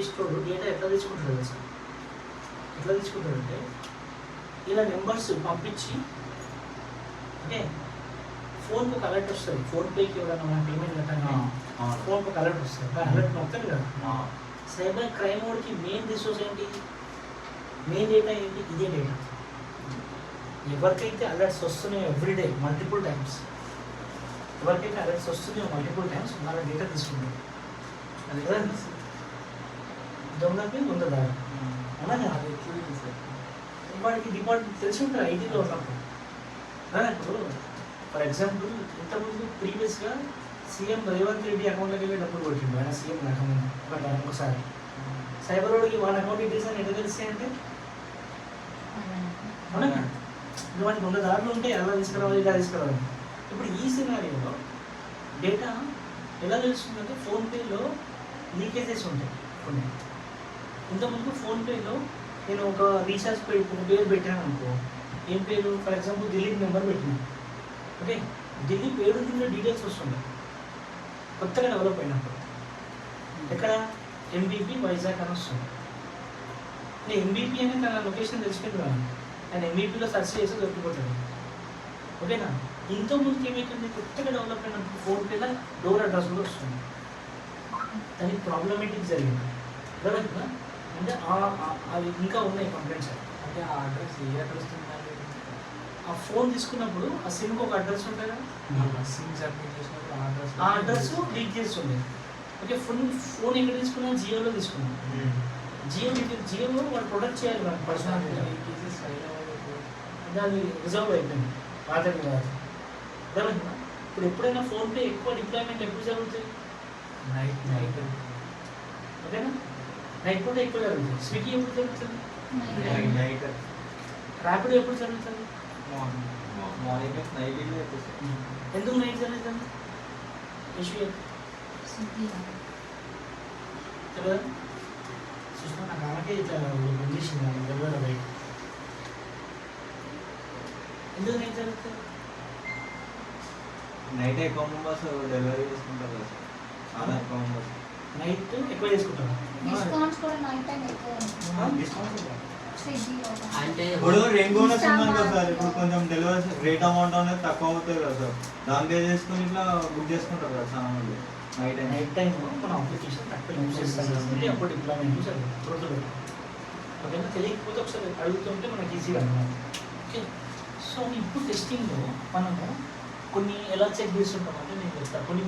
తీసుకోడు డేటా ఎట్లా తెచ్చుకుంటాడు సార్? ఎట్లా తెచ్చుకుంటాడంటే ఇలా నెంబర్స్ పంపించి అంటే ఫోన్కి ఒక అలర్ట్ వస్తుంది. ఫోన్పేకి ఎవరైనా మన పేమెంట్ కట్టంగా ఫోన్కి ఒక అలర్ట్ వస్తుంది. అలర్ట్ మొత్తం కదా సైబర్ క్రైమ్ వాడికి మెయిన్ రిసోర్స్ ఏంటి, మెయిన్ డేటా ఏంటి? ఇదే డేటా. ఎవరికైతే అలర్ట్స్ వస్తున్నాయో ఎవ్రీడే మల్టిపుల్ టైమ్స్, ఎవరికైతే అలర్ట్స్ వస్తున్నాయో మల్టిపుల్ టైమ్స్ వాళ్ళ డేటా తీసుకుంటారు. అది కదా దొంగకి దొంగ దారి అవునా? వాడికి డిపార్ట్మెంట్ తెలిసి ఉంటారు ఐటీలో ఉన్నప్పుడు. ఇప్పుడు ఫర్ ఎగ్జాంపుల్ ఇంతకుముందు ప్రీవియస్గా సీఎం రేవంత్ రెడ్డి అకౌంట్లోకి వెళ్ళి డబ్బులు కొట్టిండు. ఆయన సీఎం అకౌంట్ ఒకసారి సైబర్ వాడికి వాళ్ళ అకౌంట్ డీటెయిల్స్ అని ఎట్లా తెలిసాయి అంటే అవునా? వాడికి వంద దారులు ఉంటే ఎలా తీసుకురావాలి, ఇలా తీసుకురావాలి. ఇప్పుడు ఈ సినారియోలో డేటా ఎలా తెలుస్తుందంటే ఫోన్పేలో లీకేజెస్ ఉంటాయి కొన్ని. ఇంతకుముందు ఫోన్పేలో నేను ఒక రీఛార్జ్ ఒక పేరు పెట్టాను అనుకో, ఏం పేరు ఫర్ ఎగ్జాంపుల్ దిలీప్ నెంబర్ పెట్టినా, ఓకే ఢిల్లీ పేరు కింద డీటెయిల్స్ వస్తుండే కొత్తగా డెవలప్ అయినప్పుడు. ఎక్కడ ఎంబీపీ వైజాగ్ అని వస్తుంది. నేను ఎంబీపీ అని తన లొకేషన్ తెలుసుకుంటున్నాను, ఆయన ఎంబీపీలో సెర్చ్ చేసి దొరికిపోతాడు. ఓకేనా? ఇంతకుముందుకి ఏమైతుంది, కొత్తగా డెవలప్ అయినప్పుడు ఫోన్పేలో డోర్ అడ్రస్ కూడా వస్తుంది. దానికి ప్రాబ్లమేటిక్ జరిగింది కదా. అంటే అవి ఇంకా ఉన్నాయి కంప్లైంట్స్. అంటే ఆ అడ్రస్ ఏ అడ్రస్ ఆ ఫోన్ తీసుకున్నప్పుడు ఆ సిమ్కి ఒక అడ్రస్ ఉంటుంది కదా, సిమ్ సబ్మిట్ చేసినప్పుడు ఆ అడ్రస్ లీక్ చేస్తుంది. ఓకే ఫోన్ ఎక్కడ తీసుకున్నా జియోలో తీసుకున్నాం. జియోలో వాళ్ళు ప్రొడక్ట్ చేయాలి మనకు పర్సనల్ దాన్ని రిజర్వ్ అయిపోయింది వాటర్ కాదు. ఇప్పుడు ఎప్పుడైనా ఫోన్పే ఎక్కువ డిప్లాయ్మెంట్ ఎప్పుడు జరుగుతుంది? నైట్ ఓకేనా? నైట్ పూట ఎక్కువ జరుగుతుంది. స్విగ్గీ ఎప్పుడు జరుగుతుంది? ర్యాపిడో ఎప్పుడు జరుగుతుంది? ఎందుకు నైట్ జరుగుతుంది? ఇష్యూ కదా చూసినా నాకు అలాగే ఇట్లా పనిచేసింది ఎవరు బయట. ఎందుకు నైట్ జరుగుతుంది? నైట్ ఎక్కువ మెంబర్స్ డెలివరీ చేసుకుంటారు కదా సార్, చాలా ఎక్కువ మెంబర్స్ నైట్ ఎక్కువ చేసుకుంటారు. డిస్కౌంట్స్ కూడా నైట్ టైం ఎక్కువ అంటే ఇప్పుడు రెయిన్బో ఉన్నాం కదా సార్, ఇప్పుడు కొంచెం డెలివరీ రేట్ అమౌంట్ అనేది తక్కువ అవుతుంది కదా సార్, దాని పే చేసుకుని ఇట్లా బుక్ చేసుకుంటారు కదా చాలా మంది. నైట్ టైం మన అప్లికేషన్ తక్కువ యూజ్ చేస్తాం కాబట్టి అప్పుడు డిప్లాయ్మెంట్ జరుగుతుంది. ఓకేనా? తెలియకపోతే ఒకసారి అడుగుతుంటే మనకి ఈజీగా అన్నమాట. ఓకే సో ఇప్పుడు టెస్టింగ్లో మనము కొన్ని ఎలా చెక్ చేస్తుంటాం అంటే నేను చెప్తాను కొన్ని